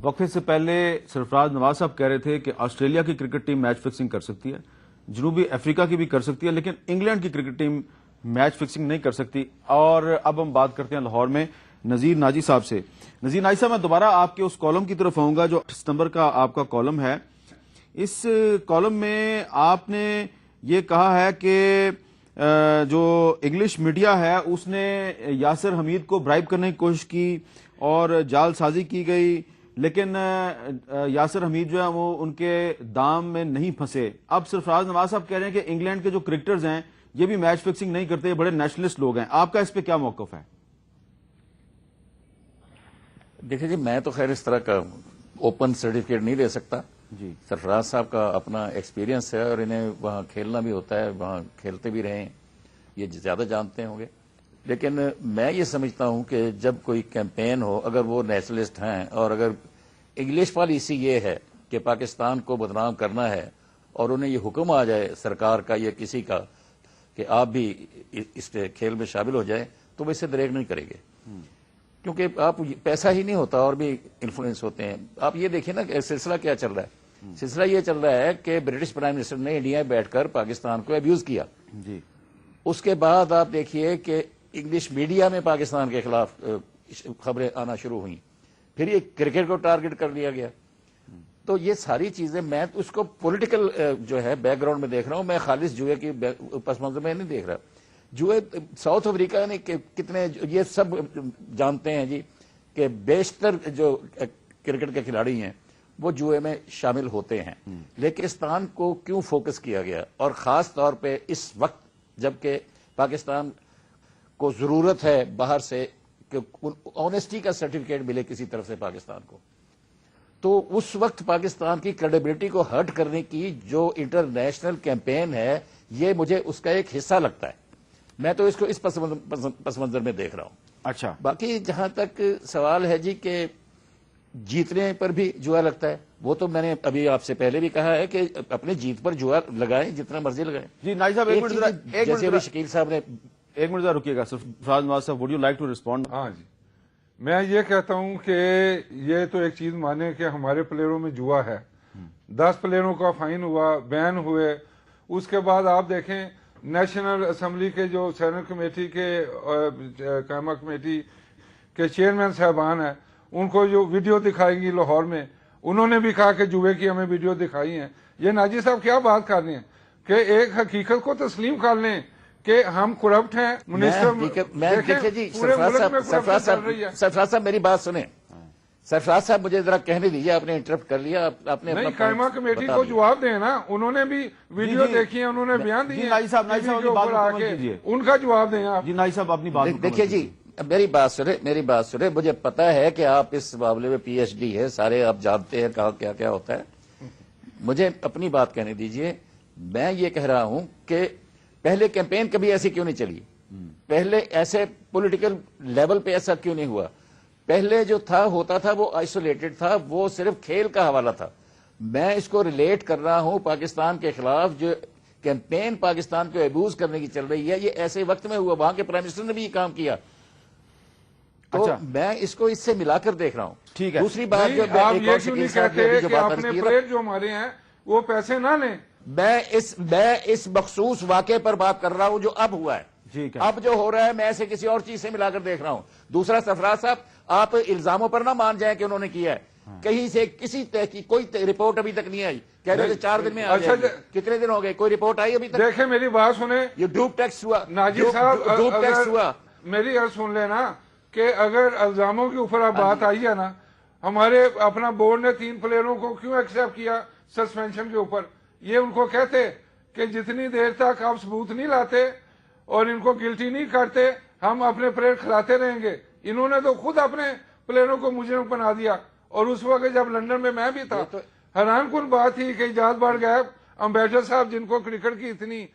وقفے سے پہلے سرفراز نواز صاحب کہہ رہے تھے کہ آسٹریلیا کی کرکٹ ٹیم میچ فکسنگ کر سکتی ہے، جنوبی افریقہ کی بھی کر سکتی ہے، لیکن انگلینڈ کی کرکٹ ٹیم میچ فکسنگ نہیں کر سکتی۔ اور اب ہم بات کرتے ہیں لاہور میں نذیر ناجی صاحب سے۔ نذیر ناجی صاحب، میں دوبارہ آپ کے اس کالم کی طرف آؤں گا جو 8 ستمبر کا آپ کا کالم ہے۔ اس کالم میں آپ نے یہ کہا ہے کہ جو انگلش میڈیا ہے اس نے یاسر حمید کو برائب کرنے کی کوشش کی اور جال سازی کی گئی، لیکن یاسر حمید جو ہے وہ ان کے دام میں نہیں پھنسے۔ اب سرفراز نواز صاحب کہہ رہے ہیں کہ انگلینڈ کے جو کرکٹرز ہیں یہ بھی میچ فکسنگ نہیں کرتے، بڑے نیشنلسٹ لوگ ہیں۔ آپ کا اس پہ کیا موقف ہے؟ دیکھیں جی، میں تو خیر اس طرح کا اوپن سرٹیفکیٹ نہیں دے سکتا۔ جی، سرفراز صاحب کا اپنا ایکسپیرینس ہے اور انہیں وہاں کھیلنا بھی ہوتا ہے، وہاں کھیلتے بھی رہے ہیں، یہ زیادہ جانتے ہوں گے۔ لیکن میں یہ سمجھتا ہوں کہ جب کوئی کیمپین ہو، اگر وہ نیشنلسٹ ہیں اور اگر انگلش پالیسی یہ ہے کہ پاکستان کو بدنام کرنا ہے اور انہیں یہ حکم آ جائے سرکار کا یا کسی کا کہ آپ بھی اس کھیل میں شامل ہو جائیں، تو وہ اس سے دریغ نہیں کریں گے، کیونکہ آپ پیسہ ہی نہیں ہوتا اور بھی انفلوئنس ہوتے ہیں۔ آپ یہ دیکھیں نا کہ سلسلہ کیا چل رہا ہے۔ سلسلہ یہ چل رہا ہے کہ برٹش پرائم منسٹر نے انڈیا میں بیٹھ کر پاکستان کو ابیوز کیا۔ جی، اس کے بعد آپ دیکھیے کہ انگلش میڈیا میں پاکستان کے خلاف خبریں آنا شروع ہوئیں، پھر یہ کرکٹ کو ٹارگٹ کر لیا گیا۔ تو یہ ساری چیزیں میں اس کو پولیٹیکل جو ہے بیک گراؤنڈ میں دیکھ رہا ہوں، میں خالص جوئے کی پس منظر میں نہیں دیکھ رہا۔ جوئے ساؤتھ افریقہ نے کتنے، یہ سب جانتے ہیں جی کہ بیشتر جو کرکٹ کے کھلاڑی ہیں وہ جوئے میں شامل ہوتے ہیں۔ لیکن پاکستان کو کیوں فوکس کیا گیا، اور خاص طور پہ اس وقت جبکہ پاکستان کو ضرورت ہے باہر سے کہ آنیسٹی کا سرٹیفکیٹ ملے کسی طرف سے پاکستان کو، تو اس وقت پاکستان کی کریڈیبلٹی کو ہرٹ کرنے کی جو انٹرنیشنل کیمپین ہے، یہ مجھے اس کا ایک حصہ لگتا ہے۔ میں تو اس کو اس پس منظر میں دیکھ رہا ہوں۔ اچھا، باقی جہاں تک سوال ہے جی کہ جیتنے پر بھی جوا لگتا ہے، وہ تو میں نے ابھی آپ سے پہلے بھی کہا ہے کہ اپنے جیت پر جوا لگائیں، جتنا مرضی لگائیں۔ جی ناجی صاحب، جیسے ابھی شکیل صاحب نے ایک منٹ ذرا رکیے گا۔ سرفراز نواز صاحب، would you like to respond? ہاں جی، میں یہ کہتا ہوں کہ یہ تو ایک چیز مانے کہ ہمارے پلیئروں میں جوا ہے۔ 10 پلیئروں کا فائن ہوا، بین ہوئے۔ اس کے بعد آپ دیکھیں نیشنل اسمبلی کے جو سینٹ کمیٹی کے قائمہ کمیٹی کے چیئرمین صاحبان ہیں، ان کو جو ویڈیو دکھائی گی لاہور میں، انہوں نے بھی کہا کہ جوئے کی ہمیں ویڈیو دکھائی ہیں۔ یہ ناجی صاحب کیا بات کر رہے ہیں کہ ایک حقیقت کو تسلیم کر لیں کہ ہم کرپٹ ہیں۔ دیکھیں جی، سرفراز صاحب میری بات سنیں۔ سرفراز صاحب مجھے ذرا کہنے دیجیے، آپ نے انٹرپٹ کر لیا، آپ نے نہیں، قائمہ کمیٹی کو جواب دیں نا، انہوں نے بھی ویڈیو دیکھی ہے، انہوں نے بیان دیے، ناجی صاحب ان کا جواب دیں آپ۔ جی ناجی صاحب، اپنی بات دیکھیے جی، میری بات سنیں، مجھے پتا ہے کہ آپ اس معاملے میں پی ایچ ڈی ہے، سارے آپ جانتے ہیں کہاں کیا کیا ہوتا ہے۔ مجھے اپنی بات کہنے دیجیے۔ میں یہ کہہ رہا ہوں کہ پہلے کیمپین کبھی ایسی کیوں نہیں چلی، پہلے ایسے پولیٹیکل لیول پہ ایسا کیوں نہیں ہوا؟ پہلے جو ہوتا تھا وہ آئسولیٹڈ تھا، وہ صرف کھیل کا حوالہ تھا۔ میں اس کو ریلیٹ کر رہا ہوں پاکستان کے خلاف جو کیمپین پاکستان کو ابیوز کرنے کی چل رہی ہے، یہ ایسے وقت میں ہوا، وہاں کے پرائم منسٹر نے بھی یہ کام کیا۔ تو میں اس کو اس سے ملا کر دیکھ رہا ہوں۔ ٹھیک ہے، دوسری بات جو آپ یہ کیوں نہیں کہتے کہ اپنے پلیئر جو ہمارے ہیں وہ پیسے نہ لیں؟ میں اس مخصوص واقعے پر بات کر رہا ہوں جو اب ہوا ہے۔ اب جو ہو رہا ہے میں اسے کسی اور چیز سے ملا کر دیکھ رہا ہوں۔ دوسرا، سرفراز صاحب، آپ الزاموں پر نہ مان جائیں کہ انہوں نے کیا ہے، کہیں سے کسی تحقیق کوئی رپورٹ ابھی تک نہیں آئی، کہہ رہے تھے 4 دن میں آ جائے گی۔ کتنے دن ہو گئے، کوئی رپورٹ آئی ابھی تک؟ دیکھیں میری بات سنیں، یہ ڈوپ ٹیکس ہوا، ناجی صاحب، ڈوپ ٹیکس ہوا۔ میری عرض سن لینا کہ اگر الزاموں کے اوپر اب بات آئی ہے نا، ہمارے اپنا بورڈ نے 3 پلیئروں کو کیوں ایکسیپٹ کیا سسپینشن کے اوپر؟ یہ ان کو کہتے کہ جتنی دیر تک آپ ثبوت نہیں لاتے اور ان کو گلٹی نہیں کرتے، ہم اپنے پلیئر کھلاتے رہیں گے۔ انہوں نے تو خود اپنے پلیئروں کو مجرم بنا دیا، اور اس وقت جب لندن میں بھی تھا، حیران کن بات تھی کہ ایجاد بڑھ گئے امبیڈر صاحب، جن کو کرکٹ کی اتنی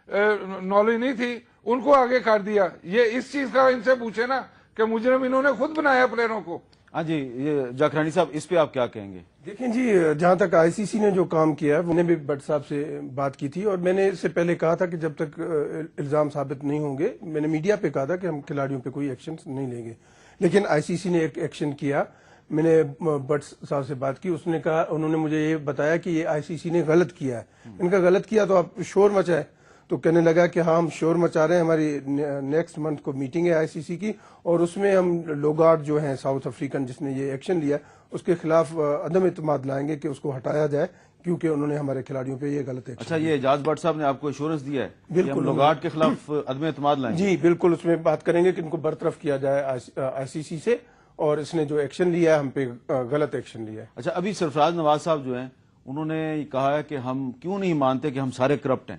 نالج نہیں تھی، ان کو آگے کر دیا۔ یہ اس چیز کا ان سے پوچھے نا کہ مجرم انہوں نے خود بنایا پلیئروں کو۔ ہاں جی، یہ جاکرانی صاحب، اس پہ آپ کیا کہیں گے؟ دیکھیں جی، جہاں تک آئی سی سی نے جو کام کیا ہے، میں نے بھی بٹ صاحب سے بات کی تھی، اور میں نے اس سے پہلے کہا تھا کہ جب تک الزام ثابت نہیں ہوں گے، میں نے میڈیا پہ کہا تھا کہ ہم کھلاڑیوں پہ کوئی ایکشن نہیں لیں گے، لیکن آئی سی سی نے ایک ایکشن کیا۔ میں نے بٹ صاحب سے بات کی، اس نے کہا، انہوں نے مجھے یہ بتایا کہ یہ آئی سی سی نے غلط کیا ہے۔ ان کا غلط کیا تو آپ شور مچائے، تو کہنے لگا کہ ہاں ہم شور مچا رہے ہیں، ہماری نیکسٹ منتھ کو میٹنگ ہے آئی سی سی کی، اور اس میں ہم لوگارڈ جو ہیں ساؤتھ افریقن جس نے یہ ایکشن لیا اس کے خلاف عدم اعتماد لائیں گے کہ اس کو ہٹایا جائے، کیونکہ انہوں نے ہمارے کھلاڑیوں پہ یہ غلط ایکشن۔ اچھا، یہ اعجاز بٹ صاحب نے آپ کو ایشورنس دیا ہے کہ ہم لوگارڈ کے خلاف عدم اعتماد لائیں گے؟ جی بالکل، اس میں بات کریں گے کہ ان کو برطرف کیا جائے آئی سی سی سے، اور اس نے جو ایکشن لیا ہے ہم پہ غلط ایکشن لیا ہے۔ اچھا، ابھی سرفراز نواز صاحب جو ہیں انہوں نے کہا ہے کہ ہم کیوں نہیں مانتے کہ ہم سارے کرپٹ ہیں؟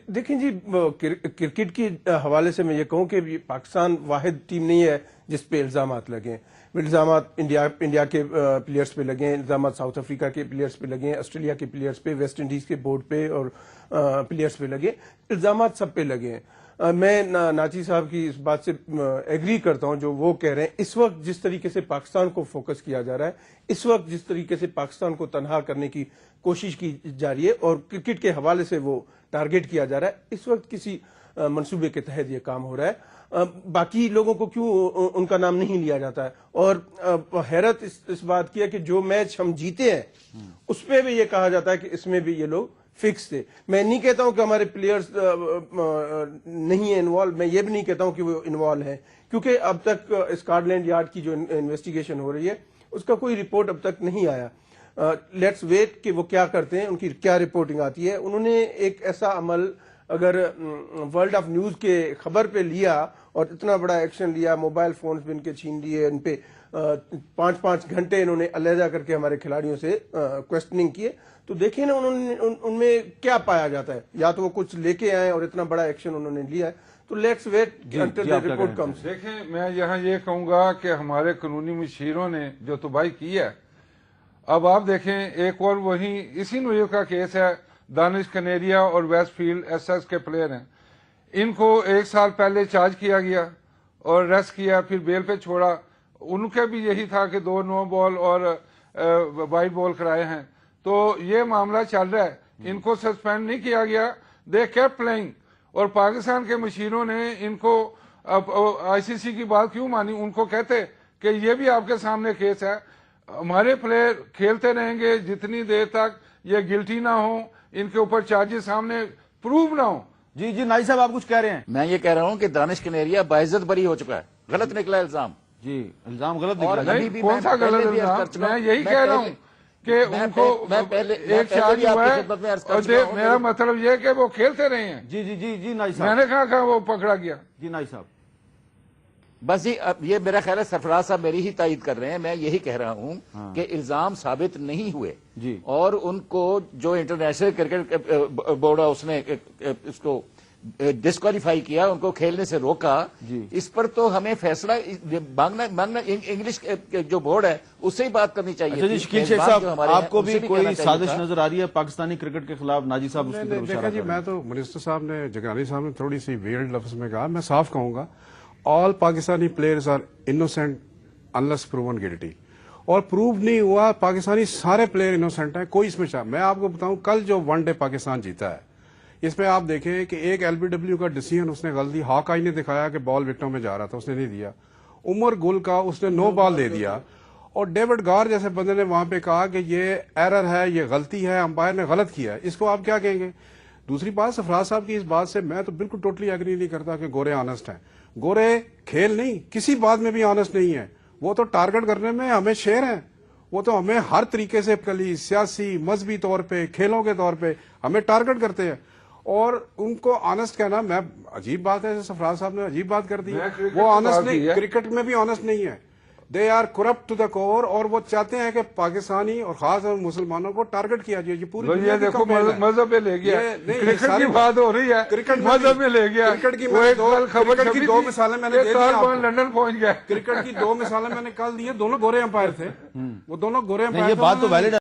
دیکھیں جی، کرکٹ کے حوالے سے میں یہ کہوں کہ پاکستان واحد ٹیم نہیں ہے جس پہ الزامات لگیں۔ الزامات انڈیا کے پلیئرز پہ لگیں، الزامات ساؤتھ افریقہ کے پلیئرز پہ لگیں، آسٹریلیا کے پلیئرز پہ، ویسٹ انڈیز کے بورڈ پہ اور پلیئرز پہ لگیں، الزامات سب پہ لگیں۔ میں ناچی صاحب کی اس بات سے ایگری کرتا ہوں جو وہ کہہ رہے ہیں۔ اس وقت جس طریقے سے پاکستان کو فوکس کیا جا رہا ہے، اس وقت جس طریقے سے پاکستان کو تنہا کرنے کی کوشش کی جا رہی ہے اور کرکٹ کے حوالے سے وہ ٹارگٹ کیا جا رہا ہے، اس وقت کسی منصوبے کے تحت یہ کام ہو رہا ہے۔ باقی لوگوں کو کیوں ان کا نام نہیں لیا جاتا ہے؟ اور حیرت اس بات کی ہے کہ جو میچ ہم جیتے ہیں اس پہ بھی یہ کہا جاتا ہے کہ اس میں بھی یہ لوگ فکس تھے۔ میں نہیں کہتا ہوں کہ ہمارے پلیئرز نہیں ہیں انوالو، میں یہ بھی نہیں کہتا ہوں کہ وہ انوالو ہیں، کیونکہ اب تک اسکاٹ لینڈ یارڈ کی جو انویسٹیگیشن ہو رہی ہے اس کا کوئی رپورٹ اب تک نہیں آیا۔ لیٹس ویٹ کہ وہ کیا کرتے ہیں، ان کی کیا رپورٹنگ آتی ہے۔ انہوں نے ایک ایسا عمل اگر ورلڈ آف نیوز کے خبر پہ لیا اور اتنا بڑا ایکشن لیا، موبائل فونز بھی ان کے چھین لیے، ان پہ 5 گھنٹے انہوں نے علیحدہ کر کے ہمارے کھلاڑیوں سے کوسچننگ کیے، تو دیکھیں نا ان میں کیا پایا جاتا ہے۔ یا تو وہ کچھ لے کے آئے اور اتنا بڑا ایکشن انہوں نے لیا ہے، تو let's wait until the report comes. دیکھیں، میں یہاں یہ کہوں گا کہ ہمارے قانونی مشیروں نے جو تباہی کی ہے، اب آپ دیکھیں ایک اور وہیں اسی نوعیت کا کیس ہے، دانش کنیریا اور ویسٹ فیلڈ ایس ایس کے پلیئر ہیں، ان کو 1 سال پہلے چارج کیا گیا اور ریسٹ کیا، پھر بیل پہ چھوڑا۔ ان کا بھی یہی تھا کہ 2 نو بال اور وائٹ بال کرائے ہیں، تو یہ معاملہ چل رہا ہے۔ ان کو سسپینڈ نہیں کیا گیا، دے کیپ پلئنگ، اور پاکستان کے مشیروں نے ان کو آئی سی سی کی بات کیوں مانی؟ ان کو کہتے کہ یہ بھی آپ کے سامنے کیس ہے، ہمارے پلیئر کھیلتے رہیں گے جتنی دیر تک یہ گلٹی نہ ہوں، ان کے اوپر چارجز سامنے پروو نہ ہوں۔ جی نائی صاحب، آپ کچھ کہہ رہے ہیں؟ میں یہ کہہ رہا ہوں کہ دانش کنیریا باعزت بری ہو چکا ہے، غلط نکلا الزام۔ جی، الزام غلط اور نکلا ہے۔ ابھی بھی کون سا میں غلط پہلے بھی عرض کر الزام؟ چکا ہوں، میں یہی کہہ رہا ہوں کہ ان کو ایک چارج ہوا ہے، اور میرا مطلب یہ ہے کہ وہ کھیلتے رہے ہیں۔ جی نائی میں صاحب، نے کہا وہ پکڑا گیا۔ جی نائی صاحب، بس جی، اب یہ میرا خیال ہے سرفراز صاحب میری ہی تائید کر رہے ہیں۔ میں یہی کہہ رہا ہوں کہ الزام ثابت نہیں ہوئے، جی، اور ان کو جو انٹرنیشنل کرکٹ بورڈ ہے اس نے اس کو ڈسکوالیفائی کیا، ان کو کھیلنے سے روکا، جی، اس پر تو ہمیں فیصلہ مانگنا انگلش جو بورڈ ہے اس سے ہی بات کرنی چاہیے۔ اچھا جی، شکیل شیخ صاحب، آپ کو بھی کوئی سازش نظر آ رہی ہے پاکستانی کرکٹ کے خلاف؟ ناجی صاحب اس کی طرف اشارہ دیکھا جی، کر رہے میں تو منسٹر صاحب نے، جگرانی صاحب نے تھوڑی سی ویئرڈ لفظ میں کہا، میں صاف کہوں گا all Pakistani players are innocent unless proven guilty, اور پروو نہیں ہوا پاکستانی سارے پلیئر انوسینٹ ہیں، کوئی اس میں میں آپ کو بتاؤں کل جو ون ڈے پاکستان جیتا ہے اس میں آپ دیکھیں کہ ایک ایل بی ڈبلیو کا ڈیسیژن اس نے غلطی، ہاک آئی نے دکھایا کہ بال وکٹوں میں جا رہا تھا، اس نے نہیں دیا، عمر گل کا اس نے 9 بال دے دیا، اور ڈیوڈ گار جیسے بندے نے وہاں پہ کہا کہ یہ ایرر ہے، یہ غلطی ہے، امپائر نے غلط کیا ہے، اس کو آپ کیا کہیں گے؟ دوسری بات، سرفراز صاحب کی اس بات سے میں تو بالکل ٹوٹلی ایگری نہیں کرتا کہ گورے آنےسٹ ہیں۔ گورے کھیل نہیں، کسی بات میں بھی آنےسٹ نہیں ہے، وہ تو ٹارگٹ کرنے میں ہمیں شیر ہیں، وہ تو ہمیں ہر طریقے سے کلی سیاسی مذہبی طور پہ کھیلوں کے طور پہ ہمیں ٹارگٹ کرتے ہیں، اور ان کو آنےسٹ کہنا میں عجیب بات ہے، سرفراز صاحب نے عجیب بات کر دی، وہ آنےسٹ نہیں، کرکٹ میں بھی آنےسٹ نہیں ہے، they are corrupt to the core, اور وہ چاہتے ہیں کہ پاکستانی اور خاص مسلمانوں کو ٹارگٹ کیا جائے۔ یہ پوری دنیا کی دیکھو کمپین ہے۔ مذہب میں لے گیا، کرکٹ کی بات ہو رہی ہے، کرکٹ مذہب میں لے گیا، کرکٹ کی خبر کی 2 مثالیں میں نے دے دی آپ کو۔ لندن پہنچ گیا۔ کرکٹ کی 2 مثالیں میں نے کل دی ہیں، دونوں گورے امپائر تھے، وہ دونوں گورے نہیں، امپائر یہ بات تو ویلڈ